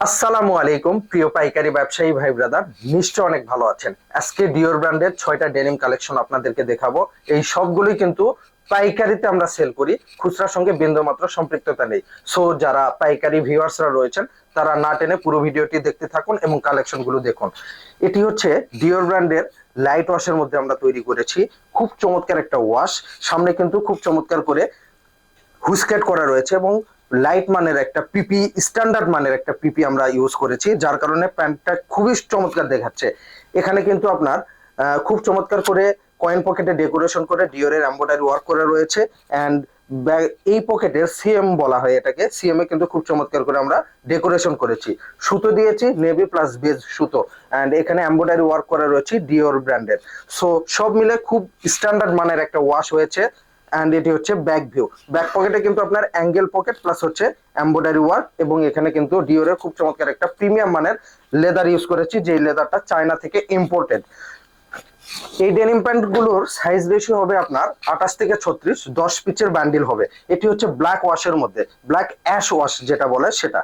আসসালামু আলাইকুম প্রিয় পাইকারি ব্যবসায়ী ভাই ব্রাদার, নিশ্চয় অনেক ভালো আছেন। আজকে ডিওর ব্র্যান্ডের 6টা ডেনিম কালেকশন আপনাদেরকে দেখাবো। এই সবগুলোই কিন্তু পাইকারিতে আমরা সেল করি, খুচরার সঙ্গে বিন্দুমাত্র সম্পৃক্ততা নেই। সো যারা পাইকারি ভিউয়ার্সরা রয়েছেন তারা না টেনে পুরো ভিডিওটি দেখতে থাকুন এবং কালেকশন গুলো দেখুন। এটি হচ্ছে ডিওর ব্র্যান্ডের লাইট ওয়াশের মধ্যে আমরা তৈরি করেছি। খুব চমৎকার একটা ওয়াশ, সামনে কিন্তু খুব চমৎকার করে হুইস্কেট করা রয়েছে এবং লাইট মানের একটা পিপি, স্ট্যান্ডার্ড মানের একটা পিপি আমরা ইউজ করেছি, যার কারণে প্যান্টটা খুবই চমৎকার দেখাচ্ছে। এখানে কিন্তু আপনার খুব চমৎকার করে কয়েন পকেটে ডেকোরেশন করে ডিওরের এমব্রয়ডারি ওয়ার্ক করা রয়েছে। অ্যান্ড এই পকেটের সিএম বলা হয় এটাকে, সিএম এ কিন্তু খুব চমৎকার করে আমরা ডেকোরেশন করেছি। সুতো দিয়েছি নেভি প্লাস বেজ সুতো, অ্যান্ড এখানে এমব্রয়ডারি ওয়ার্ক করা রয়েছে ডিওর ব্র্যান্ডের। সো সব মিলে খুব স্ট্যান্ডার্ড মানের একটা ওয়াশ হয়েছে। অ্যান্ড এটি হচ্ছে ব্যাক ভিউ। ব্যাক পকেটে কিন্তু আপনার অ্যাঙ্গেল পকেট প্লাস হচ্ছে এমব্রয়ডারি ওয়ার্ক, এবং এখানে কিন্তু ডিওরের খুব চমৎকার একটা প্রিমিয়াম মানের লেদার ইউজ করেছি, যে লেদারটা চায়না থেকে ইম্পোর্টেড। এই ডেনিম প্যান্ট গুলোর সাইজ রেশিও হবে আপনার 28 থেকে 36, 10 পিচের ব্যান্ডেল হবে। এটি হচ্ছে ব্ল্যাক ওয়াশের মধ্যে, ব্ল্যাক অ্যাশ ওয়াশ যেটা বলে সেটা,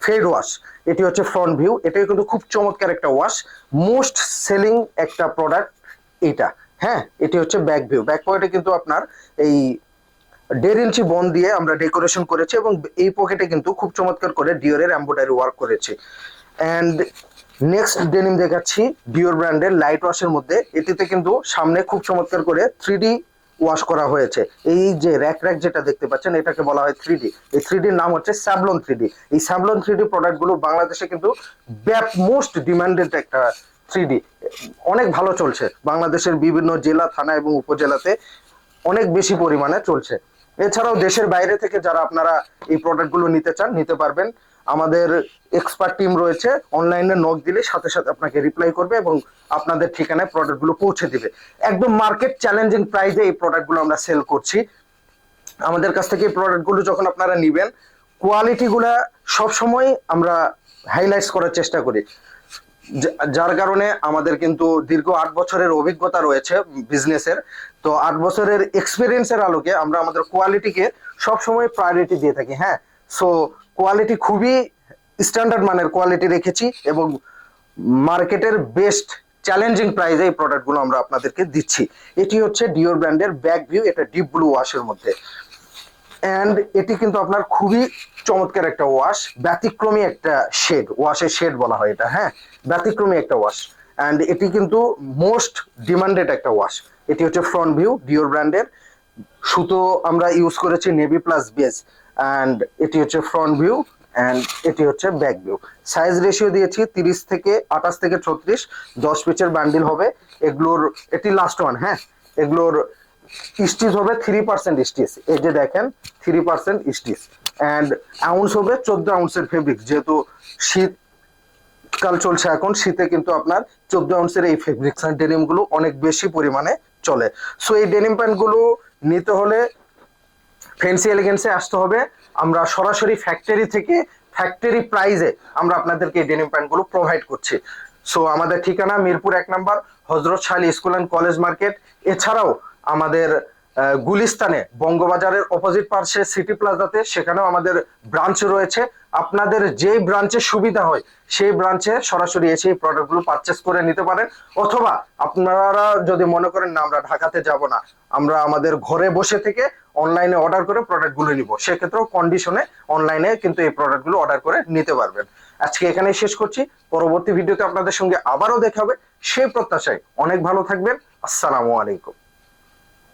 ফেড ওয়াশ। এটি হচ্ছে ফ্রন্ট ভিউ, এটাই কিন্তু খুব চমৎকার একটা ওয়াশ, মোস্ট সেলিং একটা প্রোডাক্ট এটা। হ্যাঁ, এটি হচ্ছে ব্যাক ভিউ। ব্যাক পকেটে কিন্তু আপনার এই 1.5 ইঞ্চি বন দিয়ে আমরা ডেকোরেশন করেছি, এবং এই পকেটে কিন্তু খুব চমৎকার করে ডিওরের এমব্রয়ডারি ওয়ার্ক করেছি। অ্যান্ড নেক্সট ডেনিম দেখাচ্ছি ডিওর ব্র্যান্ডের লাইট ওয়াশের মধ্যে। এটিতে কিন্তু সামনে খুব চমৎকার করে 3D ওয়াশ করা হয়েছে। এই যে র্যাক র্যাক যেটা দেখতে পাচ্ছেন এটাকে বলা হয় 3D। এই 3Dর নাম হচ্ছে স্যাভলন 3D। এই স্যাভলন 3D প্রোডাক্টগুলো বাংলাদেশে কিন্তু মোস্ট ডিমান্ডেড একটা 3D, অনেক ভালো চলছে বাংলাদেশের বিভিন্ন জেলা, থানা এবং উপজেলাতে অনেক বেশি পরিমাণে চলছে। এছাড়াও দেশের বাইরে থেকে যারা আপনারা এই প্রোডাক্টগুলো নিতে চান নিতে পারবেন। আমাদের এক্সপার্ট টিম রয়েছে, অনলাইনে নক দিলে সাথে সাথে আপনাকে রিপ্লাই করবে এবং আপনাদের ঠিকানায় প্রোডাক্টগুলো পৌঁছে দিবে। একদম মার্কেট চ্যালেঞ্জিং প্রাইসে এই প্রোডাক্টগুলো আমরা সেল করছি। আমাদের কাছ থেকে এই প্রোডাক্টগুলো যখন আপনারা নেবেন, কোয়ালিটিগুলা সবসময় আমরা হাইলাইটস করার চেষ্টা করি, যার কারণে আমাদের কিন্তু দীর্ঘ 8 বছরের অভিজ্ঞতা রয়েছে বিজনেসের। তো 8 বছরের এক্সপিরিয়েন্সের আলোকে আমরা আমাদের কোয়ালিটিকে সবসময় প্রায়োরিটি দিয়ে থাকি। হ্যাঁ, সো কোয়ালিটি খুবই স্ট্যান্ডার্ড মানের কোয়ালিটি রেখেছি, এবং মার্কেটের বেস্ট চ্যালেঞ্জিং প্রাইসে এই প্রোডাক্টগুলো আমরা আপনাদেরকে দিচ্ছি। এটি হচ্ছে ডিওর ব্র্যান্ডের ব্যাক ভিউ, এটা ডিপ ব্লু ওয়াশের মধ্যে। অ্যান্ড এটি কিন্তু আপনার খুবই চমৎকার একটা ওয়াশ, ব্যতিক্রমী একটা শেড, ওয়াশের শেড বলা হয় এটা। হ্যাঁ, ব্যতিক্রমী একটা ওয়াশ, অ্যান্ড এটি কিন্তু মোস্ট ডিমান্ডেড একটা ওয়াশ। এটি হচ্ছে ফ্রন্ট ভিউ ডিওর ব্র্যান্ডের। সুতো আমরা ইউজ করেছি নেভি প্লাস বেজ, অ্যান্ড এটি হচ্ছে ফ্রন্ট ভিউ, অ্যান্ড এটি হচ্ছে ব্যাক ভিউ। সাইজ রেশিও দিয়েছি 30 থেকে 28 থেকে 36, 10 পিচের বান্ডিল হবে এগুলোর। এটি লাস্ট ওয়ান। হ্যাঁ, এগুলোর স্টিচ হবে 3% স্টিচ, এই যে দেখেন 3% স্টিচ। অ্যান্ড আউন্স হবে 14 আউন্সের ফেব্রিক, যেহেতু শীতকাল চলছে এখন, শীতে কিন্তু আপনার 14 আউন্সের এই ফেব্রিক্স ডেনিম গুলো অনেক বেশি পরিমাণে চলে। সো এই ডেনিম প্যান্ট গুলো নিতে হলে ফ্যান্সি এলিগেন্সে আসতে হবে। আমরা সরাসরি ফ্যাক্টরি থেকে ফ্যাক্টরি প্রাইজে আমরা আপনাদেরকে এই ডেনিম প্যান্ট গুলো প্রোভাইড করছি। সো আমাদের ঠিকানা মিরপুর 1 নম্বর, হজরত শাহী স্কুল অ্যান্ড কলেজ মার্কেট। এছাড়াও আমাদের গুলিস্তানে বঙ্গবাজারের অপোজিট পার্শ্বে সিটি প্লাজাতে, সেখানেও আমাদের ব্রাঞ্চ রয়েছে। আপনাদের যেই ব্রাঞ্চে সুবিধা হয় সেই ব্রাঞ্চে সরাসরি এসে এই প্রোডাক্টগুলো পারচেস করে নিতে পারেন। অথবা আপনারা যদি মনে করেন না আমরা ঢাকাতে যাব না, আমরা আমাদের ঘরে বসে থেকে অনলাইনে অর্ডার করে প্রোডাক্টগুলো নিব, সেক্ষেত্রেও কন্ডিশনে অনলাইনে কিন্তু এই প্রোডাক্টগুলো অর্ডার করে নিতে পারবেন। আজকে এখানেই শেষ করছি, পরবর্তী ভিডিওতে আপনাদের সঙ্গে আবারও দেখা হবে সেই প্রত্যাশায়। অনেক ভালো থাকবেন। আসসালামু আলাইকুম।